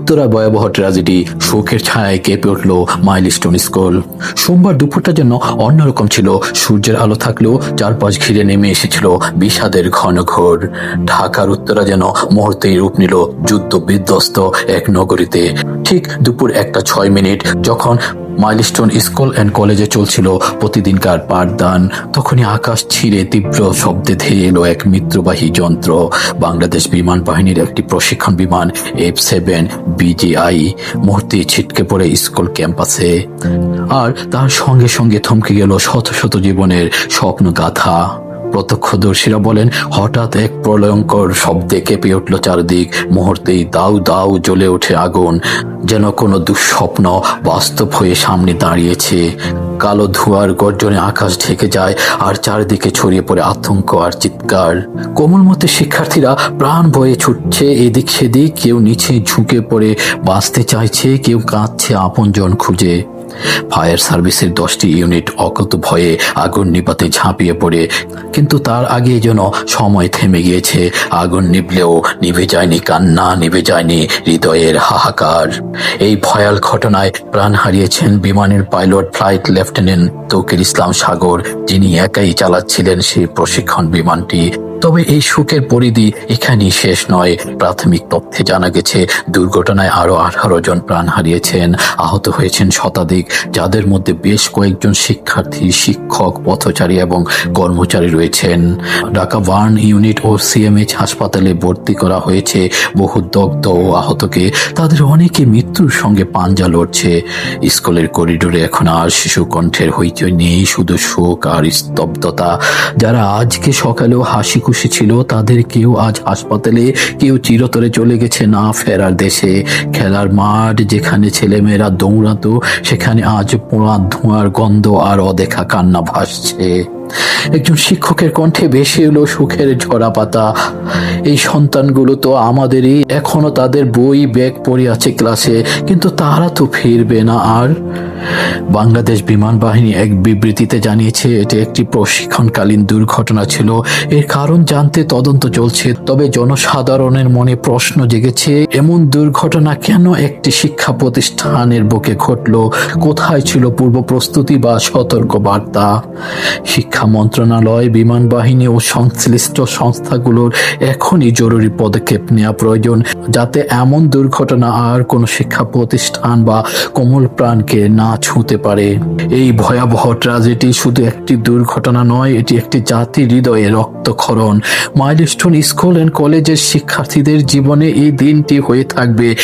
উত্তরা ভয়াবহ ট্র্যাজেডি, শোকের ছায়ায় কেঁপে উঠল মাইলস্টোন স্কুল। সোমবার দুপুরটা যেন অন্যরকম ছিল। সূর্যের আলো থাকলেও চারপাশ ঘিরে নেমে এসেছিল বিষাদের ঘন ঘোর। ঢাকার উত্তরা যেন মুহূর্তেই রূপ নিল যুদ্ধ বিধ্বস্ত এক নগরীতে। ঠিক দুপুর 1:06 যখন মাইলস্টোন স্কুল অ্যান্ড কলেজে চলছিল প্রতিদিনকার পাঠদান, তখনই আকাশ ছিঁড়ে তীব্র শব্দে ধেয়ে এলো এক মিত্রবাহী যন্ত্র। বাংলাদেশ বিমান বাহিনীর একটি প্রশিক্ষণ বিমান F-7 BGI মুহূর্তে ছিটকে পড়ে স্কুল ক্যাম্পাসে। আর তার সঙ্গে সঙ্গে থমকে গেল শত শত জীবনের স্বপ্ন গাথা। প্রত্যক্ষদর্শীরা বলেন, হঠাৎ এক প্রলয়ঙ্কর শব্দে কেঁপে উঠল চারদিক। মুহূর্তেই দাউ দাউ জ্বলে ওঠে আগুন, যেন কোনো দুঃস্বপ্ন বাস্তব হয়ে সামনে দাঁড়িয়েছে। কালো ধোঁয়ার গর্জনে আকাশ ঢেকে যায়, আর চারদিকে ছড়িয়ে পড়ে আতঙ্ক আর চিৎকার। কোমলমতি শিক্ষার্থীরা প্রাণ বয়ে ছুটছে এদিক সেদিক, কেউ নিচে ঝুঁকে পড়ে বাঁচতে চাইছে, কেউ কাঁদছে আপনজন খুঁজে। ফায়ার সার্ভিসের 10টি ইউনিট অকত ভয়ে আগুন নিভাতে ঝাঁপিয়ে পড়ে, কিন্তু তার আগে যেন সময় থেমে গিয়েছে। আগুন নিভলেও নিভে যায়নি কান্না, নিভে যায়নি হৃদয়ের হাহাকার। এই ভয়াল ঘটনায় প্রাণ হারিয়েছেন বিমানের পাইলট ফ্লাইট লেফটেন্যান্ট তৌকির ইসলাম সাগর, যিনি একাই চালাচ্ছিলেন সেই প্রশিক্ষণ বিমানটি। তবে এই শোকের পরিধি এখানেই শেষ নয়। প্রাথমিক তথ্যে জানা গেছে দুর্ঘটনায় আরো 18 জন প্রাণ হারিয়েছেন, আহত হয়েছেন শতাধিক, যাদের মধ্যে বেশ কয়েকজন শিক্ষার্থী, শিক্ষক, পথচারী এবং কর্মচারী রয়েছেন। ঢাকা বার্ন ইউনিট ও CMH হাসপাতালে ভর্তি করা হয়েছে বহু দগ্ধ ও আহতকে। তাদের অনেকে মৃত্যুর সঙ্গে পাঞ্জা লড়ছে। স্কুলের করিডোরে এখন আর শিশু কণ্ঠের হইচই নেই, শুধু শোক আর স্তব্ধতা। যারা আজকে সকালেও হাসি খুশি ছিল, তাদের কেউ আজ হাসপাতালে, কেউ চিরতরে চলে গেছে না ফেরার দেশে। খেলার মাঠ যেখানে ছেলেমেয়েরা দৌড়াতো, সেখানে আজ পোড়া ধোঁয়ার গন্ধ আর অদেখা কান্না ভাসছে। একজন শিক্ষকের কণ্ঠে ভেসে এলো সুখের ঝরা পাতা। এই সন্তানগুলো তো আমাদেরই, এখনো তাদের বই ব্যাগ পড়ে আছে ক্লাসে, কিন্তু তারা তো ফিরবে না আর। বাংলাদেশ বিমান বাহিনী এক বিবৃতিতে জানিয়েছে, এটি একটি প্রশিক্ষণকালীন দুর্ঘটনা ছিল। এর কারণ জানতে তদন্ত চলছে। তবে জনসাধারণের মনে প্রশ্ন জেগেছে, এমন দুর্ঘটনা কেন একটি শিক্ষা প্রতিষ্ঠানের বুকে ঘটল? কোথায় ছিল পূর্ব প্রস্তুতি বা সতর্ক বার্তা? শিক্ষা মন্ত্রণালয়, বিমান বাহিনী ও সংশ্লিষ্ট সংস্থাগুলোর এখনই জরুরি পদক্ষেপ নেওয়া প্রয়োজন, যাতে এমন দুর্ঘটনা আর কোনো শিক্ষা প্রতিষ্ঠান বা কোমল প্রাণকে না ছুঁতে পারে। এই ভয়াবহ ট্র্যাজেডি শুধু একটি দুর্ঘটনা নয়, এটি একটি জাতির হৃদয়ে রক্তক্ষরণ। মাইলস্টোন স্কুল অ্যান্ড কলেজের শিক্ষার্থীদের জীবনে এই দিনটি হয়ে থাকবে